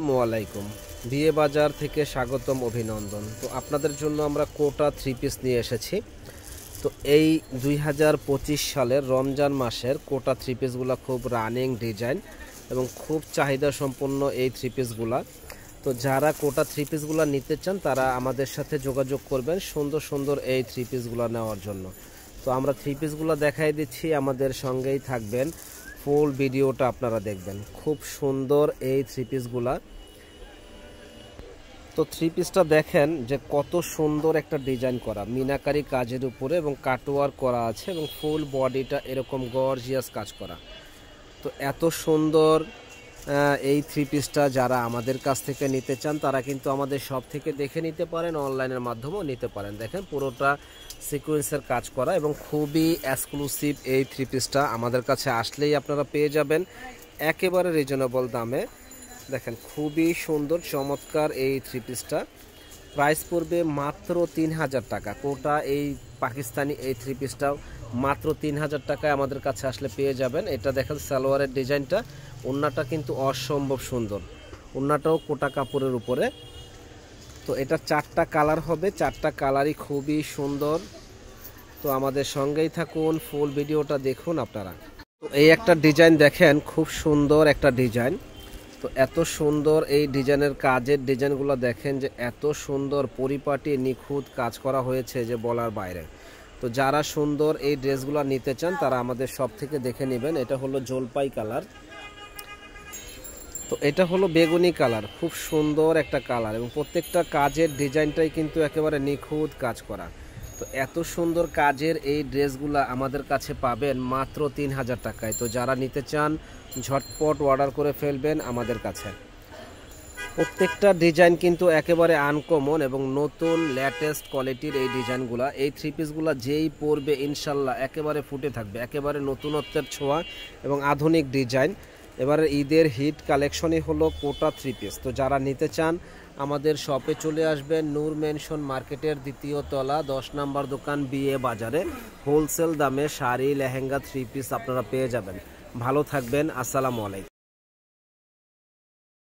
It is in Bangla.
আসসালামু আলাইকুম। বিয়ে বাজার থেকে স্বাগতম, অভিনন্দন। তো আপনাদের জন্য আমরা কোটা থ্রি পিস নিয়ে এসেছি। তো এই 2025 সালের রমজান মাসের কোটা থ্রি পিসগুলো খুব রানিং ডিজাইন এবং খুব চাহিদা সম্পন্ন এই থ্রি পিসগুলা। তো যারা কোটা থ্রি পিসগুলো নিতে চান তারা আমাদের সাথে যোগাযোগ করবেন সুন্দর সুন্দর এই থ্রি পিসগুলো নেওয়ার জন্য। তো আমরা থ্রি পিসগুলো দেখাই দিচ্ছি, আমাদের সঙ্গেই থাকবেন, ফুল ভিডিওটা আপনারা দেখবেন। খুব সুন্দর এই থ্রি পিসগুলা। তো থ্রি পিসটা দেখেন যে কত সুন্দর একটা ডিজাইন করা, মিনাকারি কাজের উপরে এবং কাটওয়ার্ক করা আছে এবং ফুল বডিটা এরকম গর্জিয়াস কাজ করা। তো এত সুন্দর এই থ্রি পিসটা যারা আমাদের কাছ থেকে নিতে চান তারা কিন্তু আমাদের শপ থেকে দেখে নিতে পারেন, অনলাইনের মাধ্যমেও নিতে পারেন। দেখেন পুরোটা সিকোয়েন্সের কাজ করা এবং খুবই এক্সক্লুসিভ এই থ্রি পিসটা আমাদের কাছে আসলেই আপনারা পেয়ে যাবেন একেবারে রিজনেবল দামে। দেখেন খুবই সুন্দর চমৎকার এই থ্রি পিসটা। প্রাইস পড়বে মাত্র 3000 টাকা। কোটা এই পাকিস্তানি এই থ্রি পিসটাও মাত্র 3000 টাকায় আমাদের কাছে আসলে পেয়ে যাবেন। এটা দেখেন সালোয়ারের ডিজাইনটা, ওড়নাটা কিন্তু অসম্ভব সুন্দর, ওড়নাটাও কোটা কাপড়ের উপরে। তো এটা 4টা কালার হবে, 4টা কালারই খুবই সুন্দর। তো আমাদের সঙ্গেই থাকুন, ফুল ভিডিওটা দেখুন আপনারা। তো এই একটা ডিজাইন দেখেন, খুব সুন্দর একটা ডিজাইন। তো এত সুন্দর এই ডিজাইনের কাজের ডিজাইনগুলো দেখেন যে এত সুন্দর পরিপাটি নিখুঁত কাজ করা হয়েছে যে বলার বাইরে। তো যারা সুন্দর এই ড্রেসগুলো নিতে চান তারা আমাদের শপ থেকে দেখে নেবেন। এটা হলো জলপাই কালার, তো এটা হলো বেগুনি কালার, খুব সুন্দর একটা কালার এবং প্রত্যেকটা কাজের ডিজাইনটাই কিন্তু একেবারে নিখুঁত কাজ করা। তো এত সুন্দর কাজের এই ড্রেসগুলা আমাদের কাছে পাবেন মাত্র 3000 টাকায়। তো যারা নিতে চান ঝটপট অর্ডার করে ফেলবেন আমাদের কাছে। প্রত্যেকটা ডিজাইন কিন্তু একেবারে আনকমন এবং নতুন লেটেস্ট কোয়ালিটির এই ডিজাইনগুলা। এই থ্রি পিসগুলা যেই পরবে ইনশাল্লাহ একেবারে ফুটে থাকবে, একেবারে নতুনত্বের ছোঁয়া এবং আধুনিক ডিজাইন। এবারে ঈদের হিট কালেকশনই হলো কোটা থ্রি পিস। তো যারা নিতে চান আমাদের শপে চলে আসবেন, নূর মেনশন মার্কেটের 2য় তলা 10 নম্বর দোকান, বিয়ে বাজারে। হোলসেল দামে শাড়ি, লেহেঙ্গা, থ্রি পিস আপনারা পেয়ে যাবেন। ভালো থাকবেন, আসসালামু আলাইকুম।